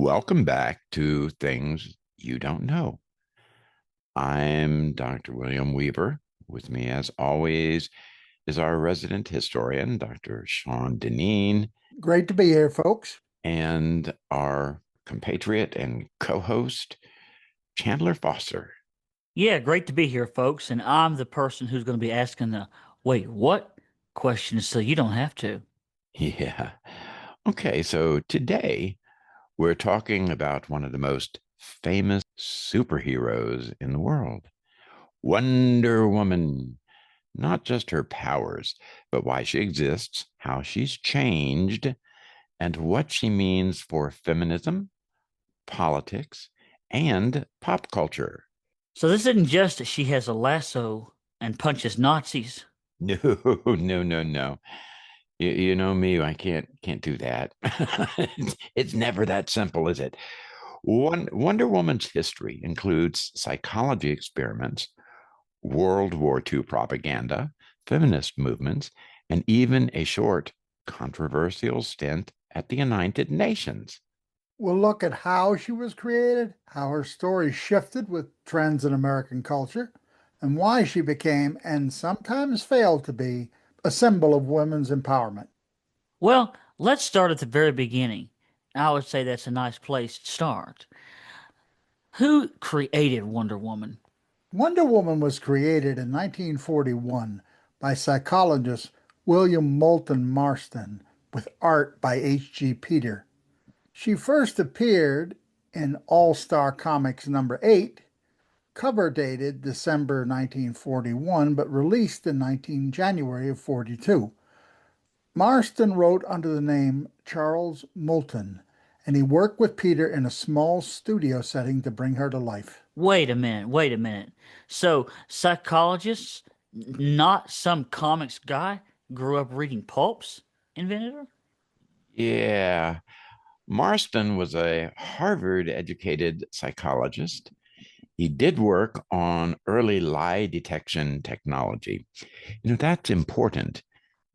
Welcome back to Things You Don't Know. I'm Dr. William Weaver. With me, as always, is our resident historian, Dr. Sean Deneen, Great to be here, folks. and our compatriot and co-host, Chandler Foster. Yeah, great to be here, folks. And I'm the person who's going to be asking the wait, what questions so you don't have to. Yeah. Okay, so today we're talking about one of the most famous superheroes in the world, Wonder Woman. Not just her powers, but why she exists, how she's changed, and what she means for feminism, politics, and pop culture. So this isn't just that she has a lasso and punches Nazis. No, no, no, no. You know me, I can't do that. It's never that simple, is it? Wonder Woman's history includes psychology experiments, World War II propaganda, feminist movements, and even a short, controversial stint at the United Nations. We'll look at how she was created, how her story shifted with trends in American culture, and why she became, and sometimes failed to be, a symbol of women's empowerment. Well, let's start at the very beginning. I would say that's a nice place to start. Who created Wonder Woman? Wonder Woman was created in 1941 by psychologist William Moulton Marston with art by H.G. Peter. She first appeared in All Star Comics number 8, cover dated December 1941, but released in January of 42. Marston wrote under the name Charles Moulton, and he worked with Peter in a small studio setting to bring her to life. Wait a minute. So, psychologists, not some comics guy, grew up reading pulps, invented her? Yeah, Marston was a Harvard educated psychologist. He did work on early lie detection technology. That's important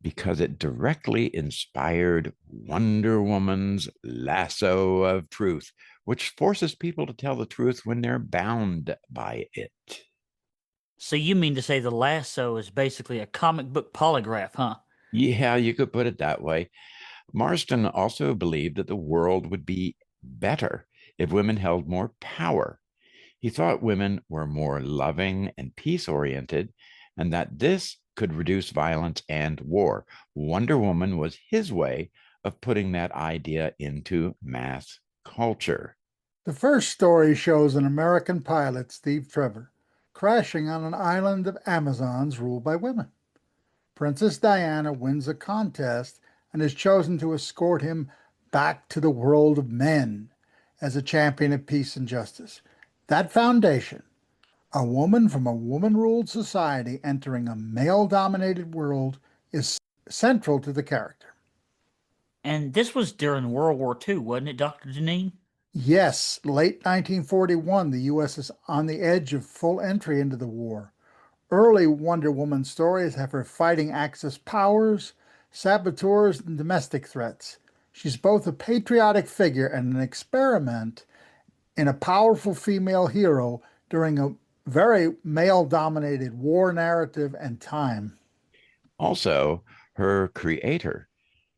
because it directly inspired Wonder Woman's lasso of truth, which forces people to tell the truth when they're bound by it. So you mean to say the lasso is basically a comic book polygraph, huh? Yeah, you could put it that way. Marston also believed that the world would be better if women held more power. He thought women were more loving and peace oriented, and that this could reduce violence and war. Wonder Woman was his way of putting that idea into mass culture. The first story shows an American pilot, Steve Trevor, crashing on an island of Amazons ruled by women. Princess Diana wins a contest and is chosen to escort him back to the world of men as a champion of peace and justice. That foundation, a woman from a woman ruled society entering a male dominated world, is central to the character. And this was during World War II, wasn't it, Dr. Deneen? Yes, late 1941, the U.S. is on the edge of full entry into the war. Early Wonder Woman stories have her fighting Axis powers, saboteurs, and domestic threats. She's both a patriotic figure and an experiment in a powerful female hero during a very male dominated war narrative and time. Also, her creator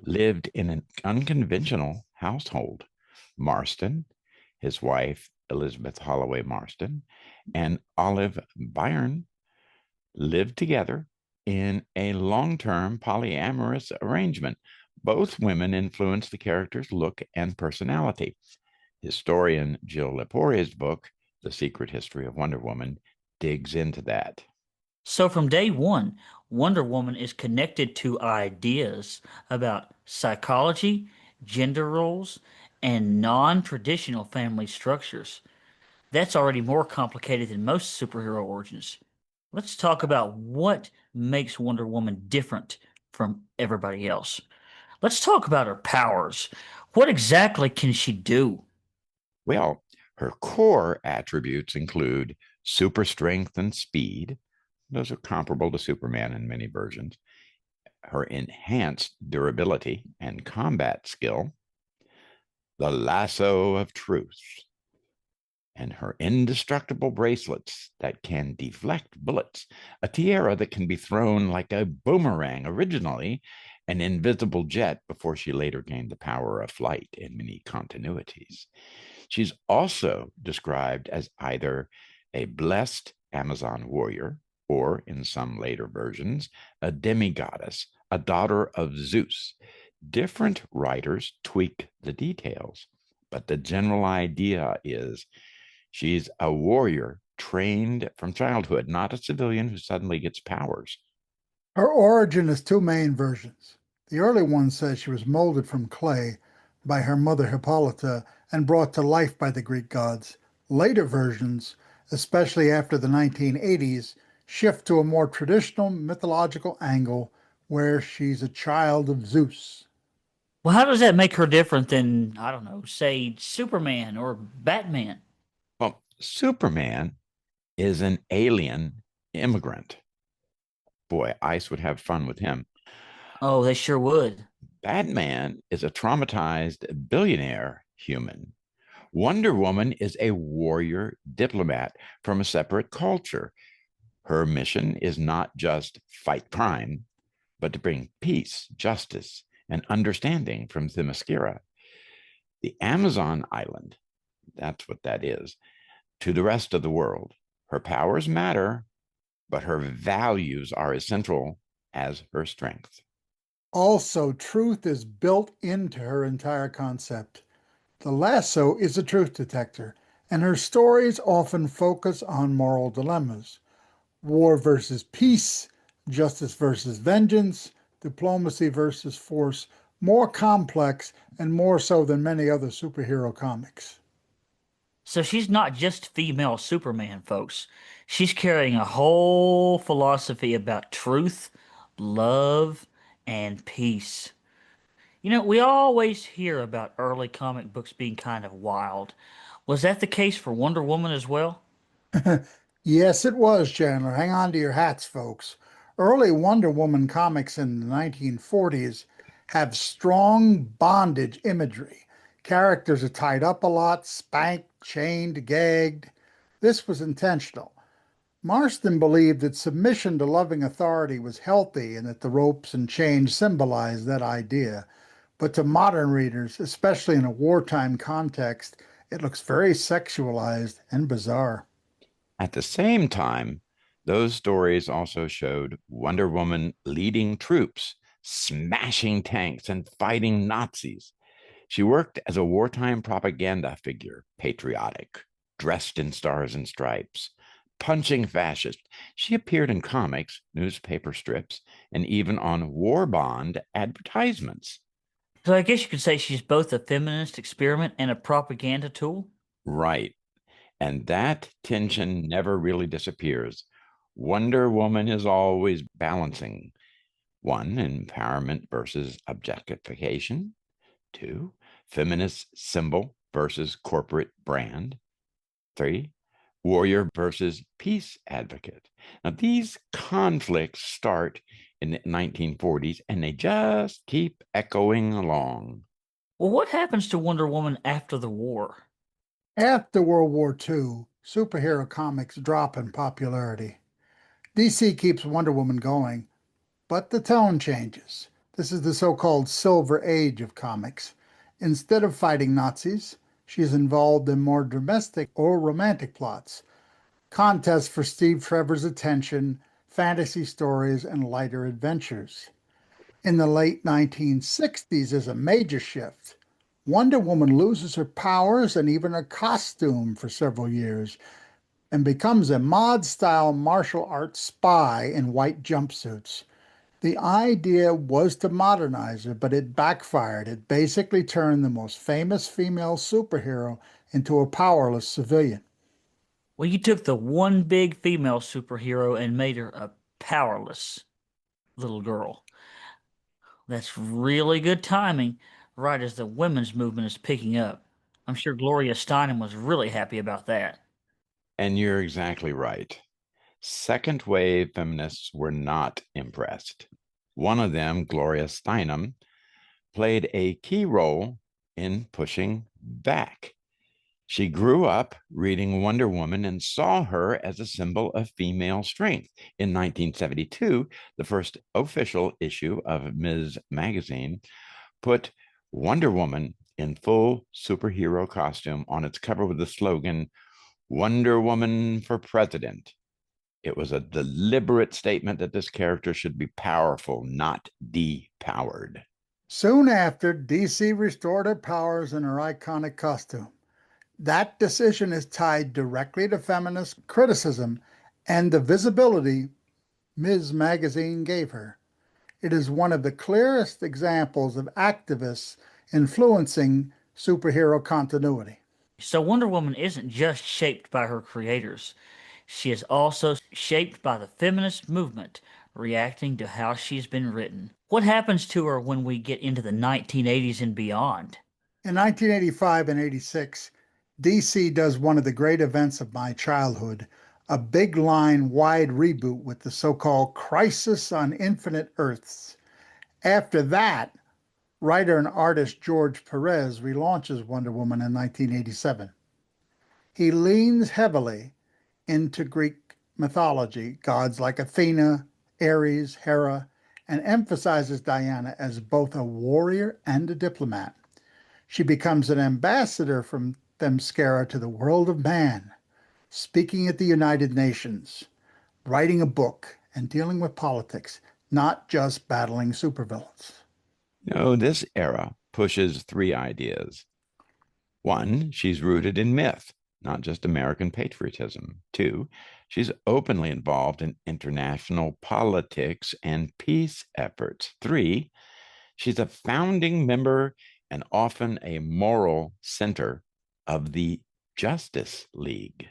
lived in an unconventional household. Marston, his wife, Elizabeth Holloway Marston, and Olive Byrne lived together in a long term polyamorous arrangement. Both women influenced the character's look and personality. Historian Jill Lepore's book, The Secret History of Wonder Woman, digs into that. So from day one, Wonder Woman is connected to ideas about psychology, gender roles, and non-traditional family structures. That's already more complicated than most superhero origins. Let's talk about what makes Wonder Woman different from everybody else. Let's talk about her powers. What exactly can she do? Well, her core attributes include super strength and speed. Those are comparable to Superman in many versions. Her enhanced durability and combat skill, the lasso of truth, and her indestructible bracelets that can deflect bullets, a tiara that can be thrown like a boomerang, originally an invisible jet before she later gained the power of flight in many continuities. She's also described as either a blessed Amazon warrior, or in some later versions, a demigoddess, a daughter of Zeus. Different writers tweak the details, but the general idea is she's a warrior trained from childhood, not a civilian who suddenly gets powers. Her origin is two main versions. The early one says she was molded from clay by her mother Hippolyta and brought to life by the Greek gods. Later versions, especially after the 1980s, shift to a more traditional mythological angle where she's a child of Zeus. Well, how does that make her different than, I don't know, say Superman or Batman? Well, Superman is an alien immigrant. Boy, Ice would have fun with him. Oh, they sure would. Batman is a traumatized billionaire human. Wonder Woman is a warrior diplomat from a separate culture. Her mission is not just fight crime, but to bring peace, justice, and understanding from Themyscira, the Amazon island, that's what that is, to the rest of the world. Her powers matter, but her values are as central as her strength. Also, truth is built into her entire concept. The lasso is a truth detector, and her stories often focus on moral dilemmas: war versus peace, justice versus vengeance, diplomacy versus force, more complex and more so than many other superhero comics. So she's not just female Superman, folks. She's carrying a whole philosophy about truth, love, and peace. You know, we always hear about early comic books being kind of wild. Was that the case for Wonder Woman as well? Yes, it was, Chandler. Hang on to your hats, folks. Early Wonder Woman comics in the 1940s have strong bondage imagery. Characters are tied up a lot, spanked, chained, gagged. This was intentional. Marston believed that submission to loving authority was healthy and that the ropes and chains symbolized that idea. But to modern readers, especially in a wartime context, it looks very sexualized and bizarre. At the same time, those stories also showed Wonder Woman leading troops, smashing tanks, and fighting Nazis. She worked as a wartime propaganda figure, patriotic, dressed in stars and stripes, punching fascists. She appeared in comics, newspaper strips, and even on war bond advertisements. So I guess you could say she's both a feminist experiment and a propaganda tool. Right. And that tension never really disappears. Wonder Woman is always balancing: one, empowerment versus objectification; two, feminist symbol versus corporate brand; three, warrior versus peace advocate. Now, these conflicts start in the 1940s and they just keep echoing along. Well, what happens to Wonder Woman after the war? After World War II, superhero comics drop in popularity. DC keeps Wonder Woman going, but the tone changes. This is the so-called Silver Age of comics. Instead of fighting Nazis, she is involved in more domestic or romantic plots, contests for Steve Trevor's attention, fantasy stories, and lighter adventures. In the late 1960s is a major shift. Wonder Woman loses her powers and even her costume for several years and becomes a mod style martial arts spy in white jumpsuits. The idea was to modernize her, but it backfired. It basically turned the most famous female superhero into a powerless civilian. Well, you took the one big female superhero and made her a powerless little girl. That's really good timing, right as the women's movement is picking up. I'm sure Gloria Steinem was really happy about that. And you're exactly right. Second wave feminists were not impressed. One of them, Gloria Steinem, played a key role in pushing back. She grew up reading Wonder Woman and saw her as a symbol of female strength. In 1972, the first official issue of Ms. Magazine put Wonder Woman in full superhero costume on its cover with the slogan, Wonder Woman for President. It was a deliberate statement that this character should be powerful, not depowered. Soon after, DC restored her powers in her iconic costume. That decision is tied directly to feminist criticism and the visibility Ms. Magazine gave her. It is one of the clearest examples of activists influencing superhero continuity. So Wonder Woman isn't just shaped by her creators. She is also shaped by the feminist movement, reacting to how she's been written. What happens to her when we get into the 1980s and beyond? In 1985 and 86, DC does one of the great events of my childhood, a big line wide reboot with the so called Crisis on Infinite Earths. After that, writer and artist George Perez relaunches Wonder Woman in 1987. He leans heavily into Greek mythology, gods like Athena, Ares, Hera, and emphasizes Diana as both a warrior and a diplomat. She becomes an ambassador from Themyscira to the world of man, speaking at the United Nations, writing a book, and dealing with politics, not just battling supervillains. No, this era pushes three ideas. One, she's rooted in myth, not just American patriotism. Two, she's openly involved in international politics and peace efforts. Three, she's a founding member and often a moral center of the Justice League.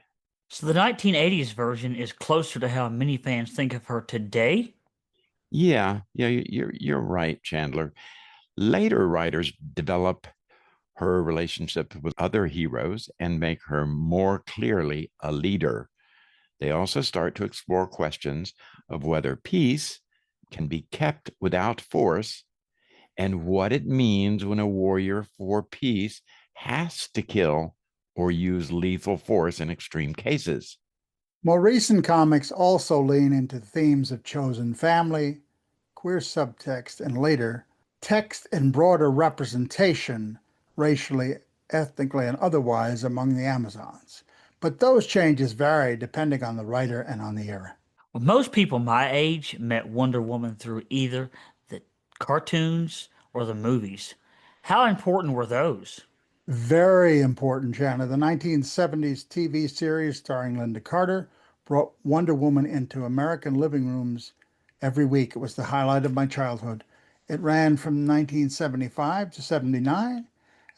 So the 1980s version is closer to how many fans think of her today. Yeah, you're right, Chandler. Later writers develop her relationship with other heroes and make her more clearly a leader. They also start to explore questions of whether peace can be kept without force and what it means when a warrior for peace has to kill or use lethal force in extreme cases. More recent comics also lean into themes of chosen family, queer subtext, and later, text and broader representation, racially, ethnically, and otherwise, among the Amazons. But those changes vary depending on the writer and on the era. Well, most people my age met Wonder Woman through either the cartoons or the movies. How important were those? Very important, Jana. The 1970s TV series starring Linda Carter brought Wonder Woman into American living rooms every week. It was the highlight of my childhood. It ran from 1975 to 79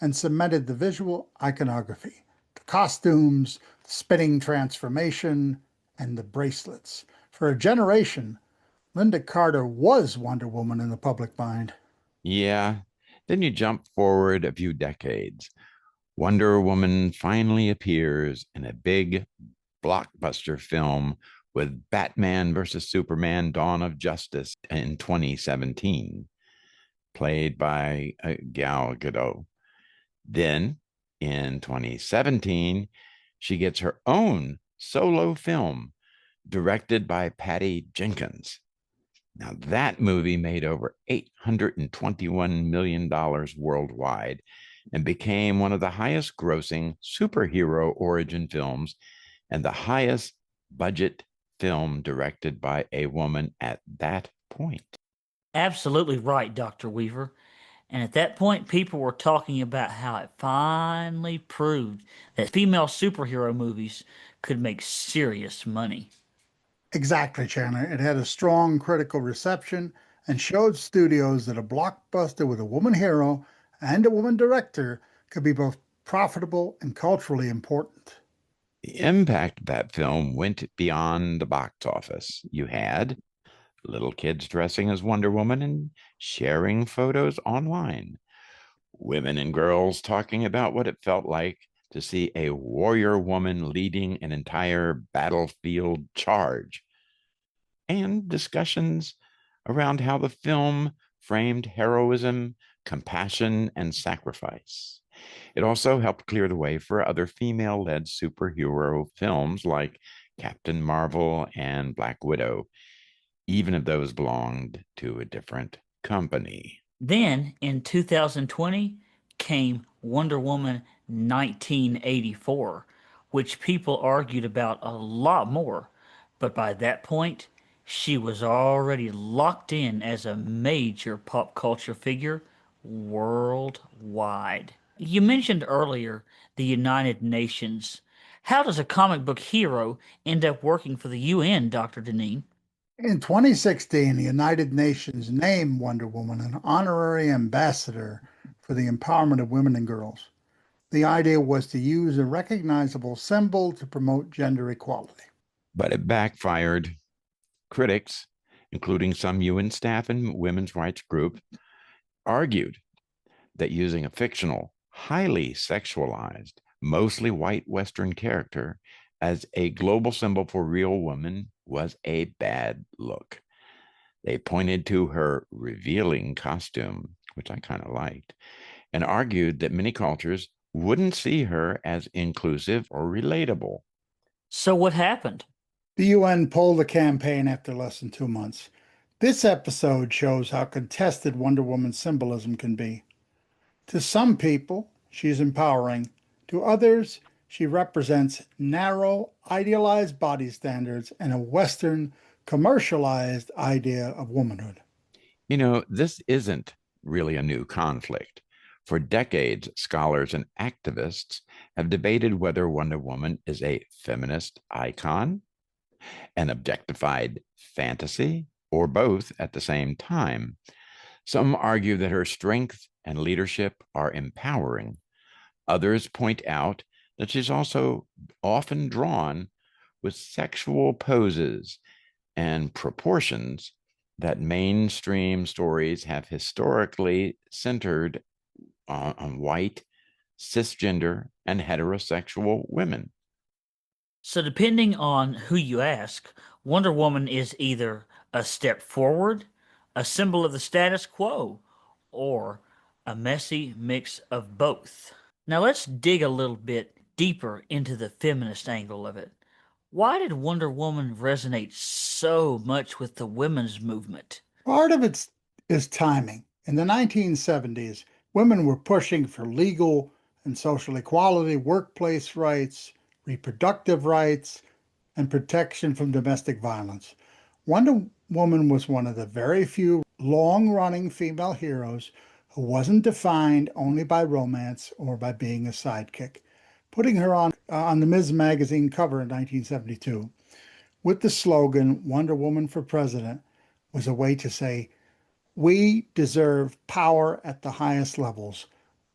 and cemented the visual iconography, the costumes, the spinning transformation, and the bracelets. For a generation, Linda Carter was Wonder Woman in the public mind. Yeah, then you jump forward a few decades. Wonder Woman finally appears in a big blockbuster film with Batman versus Superman Dawn of Justice in 2017, played by Gal Gadot. Then in 2017, she gets her own solo film directed by Patty Jenkins. Now, that movie made over $821 million worldwide and became one of the highest grossing superhero origin films and the highest budget film directed by a woman at that point. Absolutely right, Dr. Weaver. And at that point, people were talking about how it finally proved that female superhero movies could make serious money. Exactly, Chandler. It had a strong critical reception and showed studios that a blockbuster with a woman hero and a woman director could be both profitable and culturally important. The impact of that film went beyond the box office. You had little kids dressing as Wonder Woman and sharing photos online, women and girls talking about what it felt like to see a warrior woman leading an entire battlefield charge, and discussions around how the film framed heroism, compassion, and sacrifice. It also helped clear the way for other female led superhero films like Captain Marvel and Black Widow, even if those belonged to a different company. Then in 2020 came Wonder Woman 1984, which people argued about a lot more. But by that point, she was already locked in as a major pop culture figure worldwide. You mentioned earlier the United Nations. How does a comic book hero end up working for the UN, Dr. Deneen? In 2016, the United Nations named Wonder Woman an honorary ambassador for the empowerment of women and girls. The idea was to use a recognizable symbol to promote gender equality. But it backfired. Critics, including some UN staff and women's rights groups, argued that using a fictional, highly sexualized, mostly white Western character as a global symbol for real women was a bad look. They pointed to her revealing costume, which I kind of liked, and argued that many cultures wouldn't see her as inclusive or relatable. So what happened? The UN pulled the campaign after less than 2 months. This episode shows how contested Wonder Woman's symbolism can be. To some people, she's empowering. To others, she represents narrow, idealized body standards and a Western, commercialized idea of womanhood. You know, this isn't really a new conflict. For decades, scholars and activists have debated whether Wonder Woman is a feminist icon, an objectified fantasy, or both at the same time. Some argue that her strength and leadership are empowering. Others point out that she's also often drawn with sexual poses and proportions that mainstream stories have historically centered on white, cisgender, and heterosexual women. So, depending on who you ask, Wonder Woman is either a step forward, a symbol of the status quo, or a messy mix of both. Now, let's dig a little bit deeper into the feminist angle of it. Why did Wonder Woman resonate so much with the women's movement? Part of it is timing. In the 1970s, women were pushing for legal and social equality, workplace rights, reproductive rights, and protection from domestic violence. Wonder Woman was one of the very few long running female heroes who wasn't defined only by romance or by being a sidekick, putting her on the Ms. Magazine cover in 1972 with the slogan Wonder Woman for President was a way to say, we deserve power at the highest levels.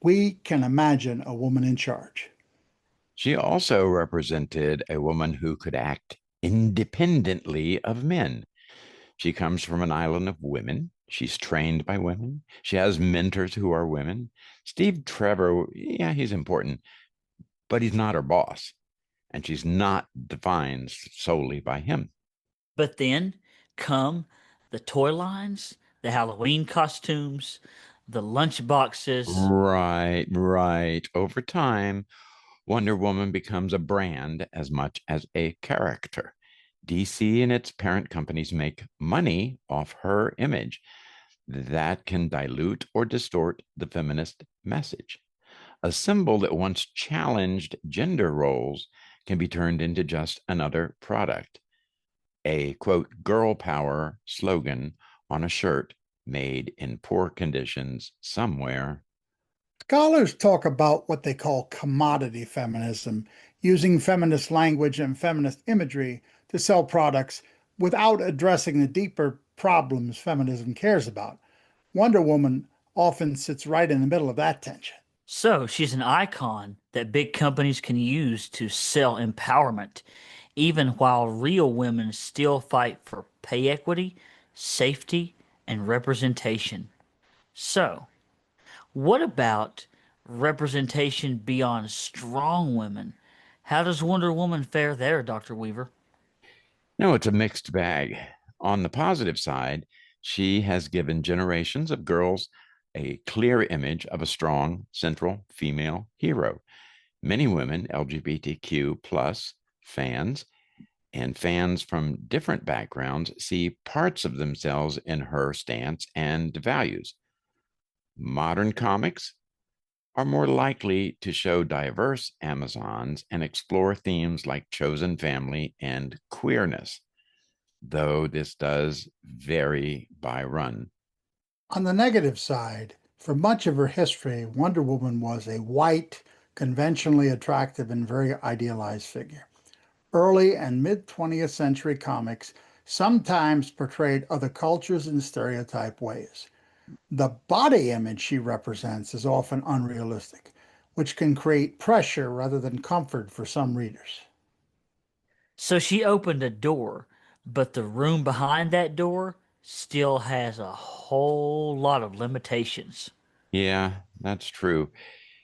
We can imagine a woman in charge. She also represented a woman who could act independently of men. She comes from an island of women. She's trained by women. She has mentors who are women. Steve Trevor, yeah, he's important, but he's not her boss. And she's not defined solely by him. But then come the toy lines, the Halloween costumes, the lunch boxes. Right, right. Over time, Wonder Woman becomes a brand as much as a character. DC and its parent companies make money off her image. That can dilute or distort the feminist message. A symbol that once challenged gender roles can be turned into just another product. A quote, girl power slogan on a shirt made in poor conditions somewhere. Scholars talk about what they call commodity feminism, using feminist language and feminist imagery to sell products without addressing the deeper problems feminism cares about. Wonder Woman often sits right in the middle of that tension. So she's an icon that big companies can use to sell empowerment, even while real women still fight for pay equity, safety, and representation. So, what about representation beyond strong women? How does Wonder Woman fare there, Dr. Weaver? No, it's a mixed bag. On the positive side, she has given generations of girls a clear image of a strong central female hero. Many women, LGBTQ plus fans, and fans from different backgrounds see parts of themselves in her stance and values. Modern comics are more likely to show diverse Amazons and explore themes like chosen family and queerness, though this does vary by run. On the negative side, for much of her history, Wonder Woman was a white, conventionally attractive, and very idealized figure. Early and mid 20th century comics sometimes portrayed other cultures in stereotype ways. The body image she represents is often unrealistic, which can create pressure rather than comfort for some readers. So she opened a door, but the room behind that door still has a whole lot of limitations. Yeah, that's true.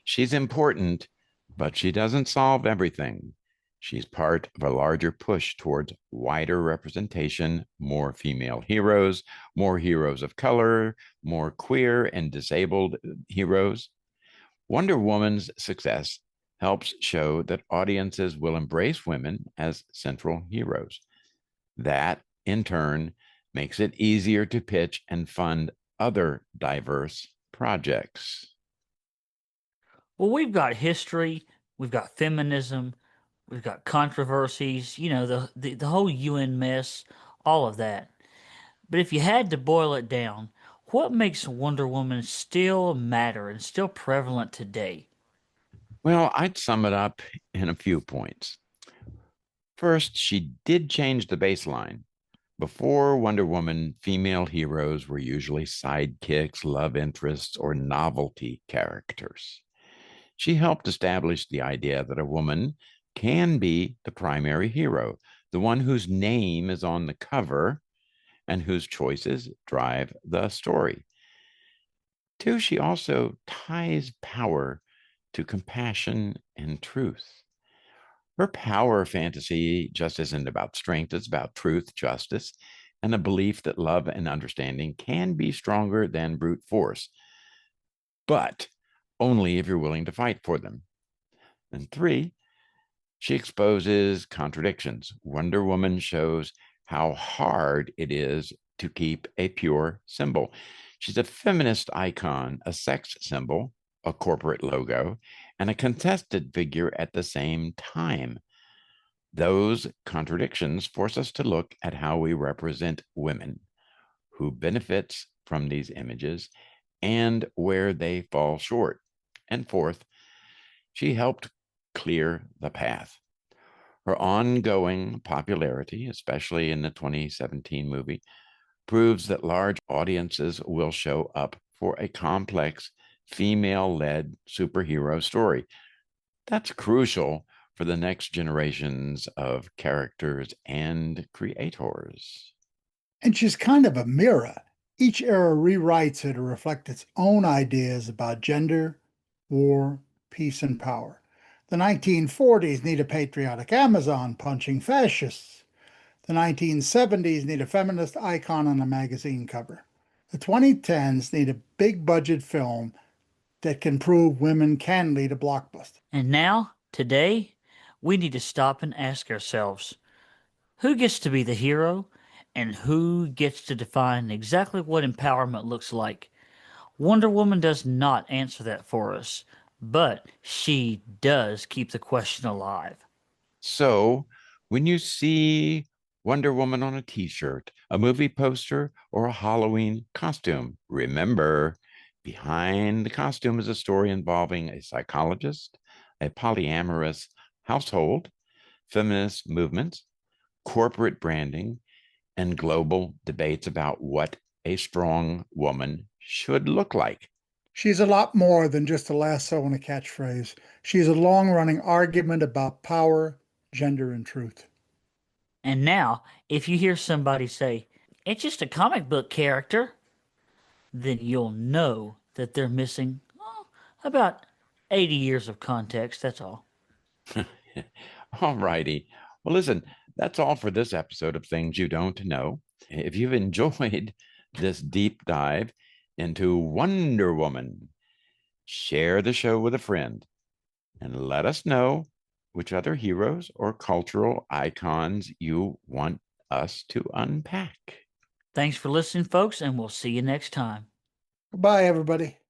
She's important, but she doesn't solve everything. She's part of a larger push towards wider representation, more female heroes, more heroes of color, more queer and disabled heroes. Wonder Woman's success helps show that audiences will embrace women as central heroes. That, in turn, makes it easier to pitch and fund other diverse projects. Well, we've got history, we've got feminism, we've got controversies, the whole UN mess, all of that. But if you had to boil it down, what makes Wonder Woman still matter and still prevalent today? Well, I'd sum it up in a few points. First, she did change the baseline. Before Wonder Woman, female heroes were usually sidekicks, love interests, or novelty characters. She helped establish the idea that a woman can be the primary hero, the one whose name is on the cover and whose choices drive the story. Two, she also ties power to compassion and truth. Her power fantasy just isn't about strength, it's about truth, justice, and a belief that love and understanding can be stronger than brute force, but only if you're willing to fight for them. And three, she exposes contradictions. Wonder Woman shows how hard it is to keep a pure symbol. She's a feminist icon, a sex symbol, a corporate logo, and a contested figure at the same time. Those contradictions force us to look at how we represent women, who benefits from these images, and where they fall short. And fourth, she helped clear the path. Her ongoing popularity, especially in the 2017 movie, proves that large audiences will show up for a complex female led superhero story. That's crucial for the next generations of characters and creators. And she's kind of a mirror. Each era rewrites her to reflect its own ideas about gender, war, peace, and power. The 1940s need a patriotic Amazon punching fascists. The 1970s need a feminist icon on a magazine cover. The 2010s need a big budget film that can prove women can lead a blockbuster. And now, today, we need to stop and ask ourselves, who gets to be the hero and who gets to define exactly what empowerment looks like? Wonder Woman does not answer that for us, but she does keep the question alive. So, when you see Wonder Woman on a t shirt, a movie poster, or a Halloween costume, remember behind the costume is a story involving a psychologist, a polyamorous household, feminist movements, corporate branding, and global debates about what a strong woman should look like. She's a lot more than just a lasso and a catchphrase. She's a long running argument about power, gender, and truth. And now, if you hear somebody say, it's just a comic book character, then you'll know that they're missing about 80 years of context, that's all. All righty. Well, listen, that's all for this episode of Things You Don't Know. If you've enjoyed this deep dive into Wonder Woman. Share the show with a friend and let us know which other heroes or cultural icons you want us to unpack. Thanks for listening, folks, and we'll see you next time. Goodbye, everybody.